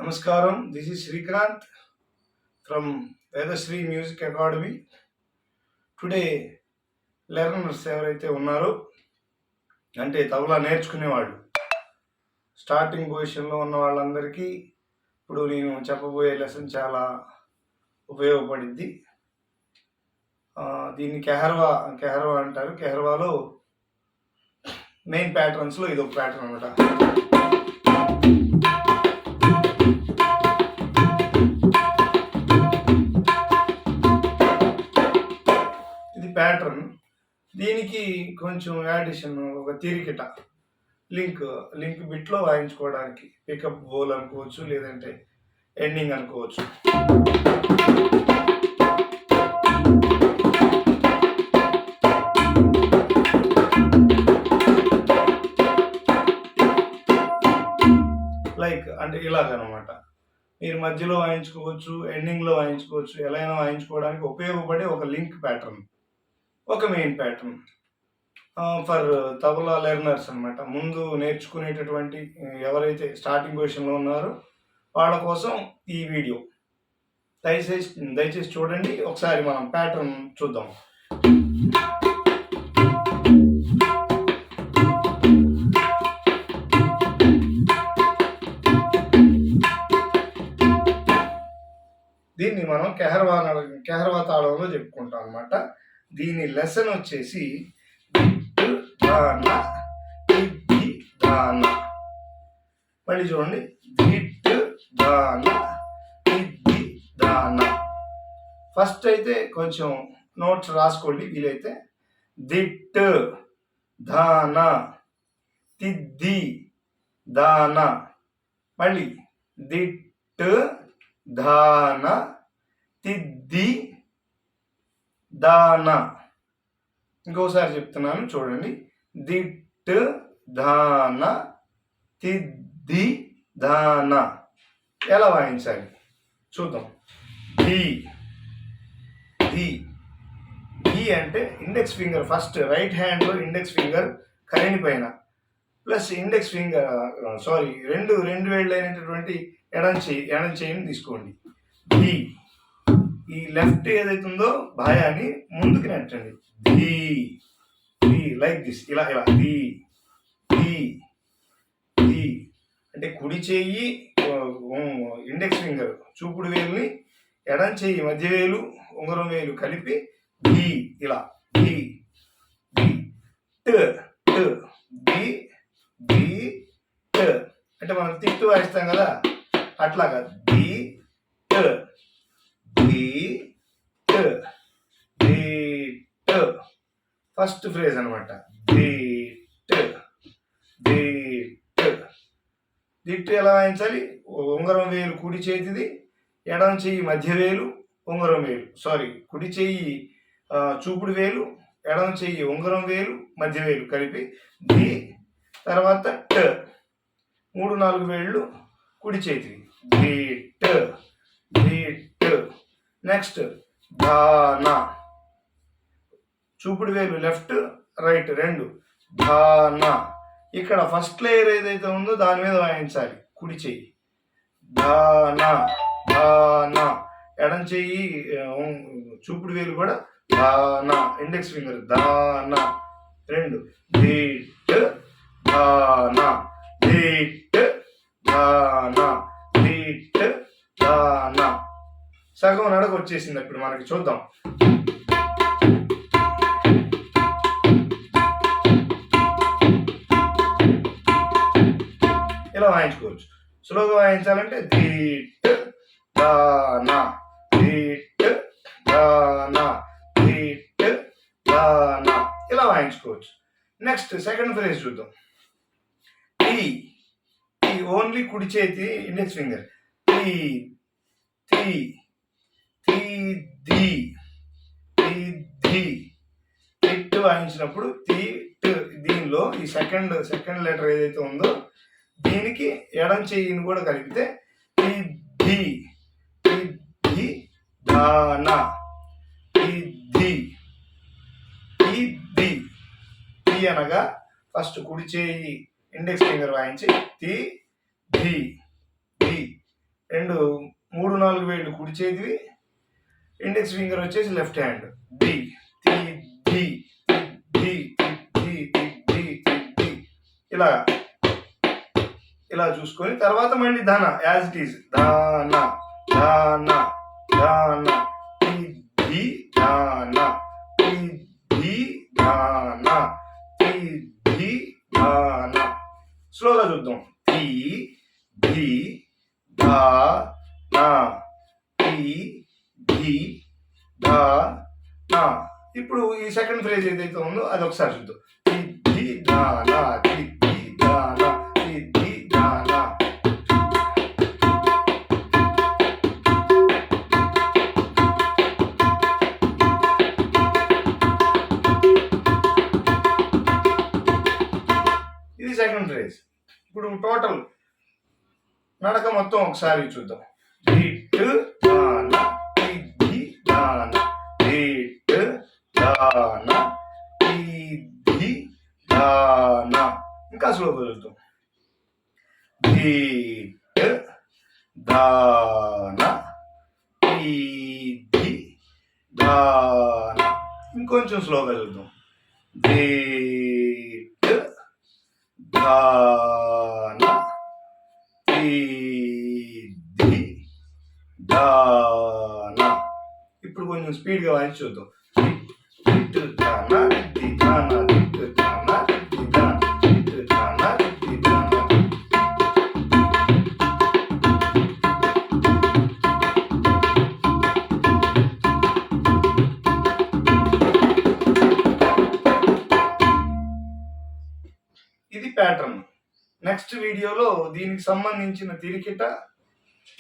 Namaskaram, this is Srikanth from Vedasri Music Academy. Today, learners ఎవరైతే ఉన్నారో అంటే tabla నేర్చుకునేవాళ్ళు starting పొజిషన్లో ఉన్న వాళ్ళందరికీ ఇప్పుడు నేను చెప్పబోయే లెసన్ చాలా ఉపయోగపడిద్ది. దీన్ని కెహర్వా అంటారు. కెహర్వాలో మెయిన్ ప్యాటర్న్స్లో ఇది ఒక ప్యాటర్న్ అనమాట. ప్యాటర్న్ దీనికి కొంచెం యాడిషన్ ఒక తీరికట లింక్ బిట్లో వాయించుకోవడానికి పికప్ బోల్ అనుకోవచ్చు, లేదంటే ఎండింగ్ అనుకోవచ్చు. లైక్ అంటే ఇలాగనమాట. మీరు మధ్యలో వాయించుకోవచ్చు, ఎండింగ్లో వాయించుకోవచ్చు, ఎలా అయినా వాయించుకోవడానికి ఉపయోగపడే ఒక లింక్ ప్యాటర్న్, ఒక main pattern for tabla learners అనమాట. ముందు నేర్చుకునేటటువంటి ఎవరైతే స్టార్టింగ్ పొజిషన్లో ఉన్నారో వాళ్ళ కోసం ఈ వీడియో. దయచేసి చూడండి. ఒకసారి మనం ప్యాటర్న్ చూద్దాం. దీన్ని మనం కెహర్వా తాళంలో చెప్పుకుంటాం అనమాట. దీని లెసన్ వచ్చేసి ధాన తిద్ది ధాన. మళ్ళీ చూడండి, దిట్ ధాన తిద్ది ధాన. ఫస్ట్ అయితే కొంచెం నోట్స్ రాసుకోండి వీలైతే. దిట్ ధాన తిద్ది ధాన. మళ్ళీ దిట్ ధాన తిద్ది దాన. ఇంకోసారి చెప్తున్నాను చూడండి. దిట్ ధాన తిద్ది దాన. ఎలా వాయించాలి చూద్దాం. ది ది ది అంటే ఇండెక్స్ ఫింగర్ ఫస్ట్ రైట్ హ్యాండ్లో ఇండెక్స్ ఫింగర్ కరెని పైన ప్లస్ ఇండెక్స్ ఫింగర్ రెండు వేళ్ళు అయినటువంటి ఎడం చేయిని తీసుకోండి. ది ఈ లెఫ్ట్ ఏదైతే ఉందో భాయాన్ని ముందుకు నెట్టండి. ది ది లైక్ దిస్, ఇలా ది ది ది అంటే కుడి చెయ్యి ఇండెక్స్ ఫింగర్ చూపుడు వేలుని ఎడం చెయ్యి మధ్య వేలు ఉంగరం వేలు కలిపి ది ఇలా ది ది ట ట ది ది ట అంటే మనం తిట్టు వాయిస్తాం కదా, అట్లాగా ది ట ఫస్ట్ ఫ్రేజ్ అనమాట. దిట్ ఎలా వాయించాలి? ఉంగరం వేలు కుడి చేతిది, ఎడం చెయ్యి మధ్య వేలు ఉంగరం వేలు, కుడి చెయ్యి చూపుడు వేలు, ఎడం చెయ్యి ఉంగరం వేలు మధ్య వేలు కలిపి ది, తర్వాత ట 3-4 వేళ్ళు కుడి చేతివి. దిట్ దిట్. నెక్స్ట్ ధాన చూపుడు వేలు లెఫ్ట్ రైట్ రెండు. ధాన ఇక్కడ ఫస్ట్ లేయర్ ఏదైతే ఉందో దాని మీద వాయించాలి కుడి చెయ్యి. ధాన ధాన ఎడం చెయ్యి చూపుడు వేలు కూడా ధాన ఇండెక్స్ ఫింగర్ ధాన రెండు. దిట్ ధాన దిట్ ధాన దిట్ ధాన. సగం నడక వచ్చేసింది. ఇప్పుడు మనకి చూద్దాం. ఇలా వాయించుకోవచ్చు. స్లోగా వాయించాలంటే దిట్ ధాన దిట్ ధాన దిట్ ధాన ఇలా వాయించుకోవచ్చు. నెక్స్ట్ సెకండ్ ఫ్రేజ్ చూద్దాం. టీ టీ ఓన్లీ కుడి చేతి ఇండెక్స్ ఫింగర్. టీ టీ టీ ది టీ ది ఇట్ వాయించినప్పుడు టీ దీనిలో ఈ సెకండ్ లెటర్ ఏదైతే ఉందో దీనికి ఎడం చెయ్యిని కూడా కలిపితే టీ ది టీ ది దానా టీ ది టీ ది టీ అనగా ఫస్ట్ కుడి చేయి ఇండెక్స్ ఫింగర్ వాయించి టీ ది ది 3-4 వేళ్ళు కుడి చేతివి, ఇండెక్స్ ఫింగర్ వచ్చేసి లెఫ్ట్ హ్యాండ్. ది ది ది ది ది ది ది ఇలా ఇలా చూసుకొని తర్వాత మళ్ళీ ధన యాజ్ ఇట్ ఈస్ ధాన ధాన ధాన ది ది ధాన ది ది ధాన ది ది ధాన. స్లోగా చూద్దాం. ది ది ధా నా ది ది ధా నా. ఇప్పుడు ఈ సెకండ్ ఫ్రేజ్ ఏదైతే ఉందో అది ఒకసారి చూద్దాం. ది ది ధా నా ది ది ధా నా ది ది ధా నా. ఇది సెకండ్ ఫ్రేజ్. ఇప్పుడు టోటల్ నడక మొత్తం ఒకసారి చూద్దాం. దిట్ దాన ది దాన దిట్ దాన ది దాన. ఇంకా స్లోగా చూద్దాం. దిట్ దాన ది దాన. ఇంకొంచెం స్లోగా చూద్దాం. దిట్ దాన దానా. ఇప్పుడు కొంచెం స్పీడ్గా వాయించి చూద్దాం. ఇది ప్యాటర్న్. నెక్స్ట్ వీడియోలో దీనికి సంబంధించిన తిరికిట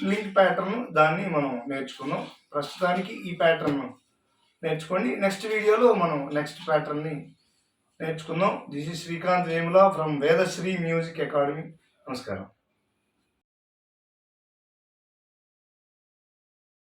లింక్ ప్యాటర్న్ దాన్ని మనం నేర్చుకున్నాం. ప్రస్తుతానికి ఈ ప్యాటర్న్ నేర్చుకోండి. నెక్స్ట్ వీడియోలో మనం నెక్స్ట్ ప్యాటర్న్ని నేర్చుకుందాం. This is Srikanth Vemula from Vedasri music academy. నమస్కారం.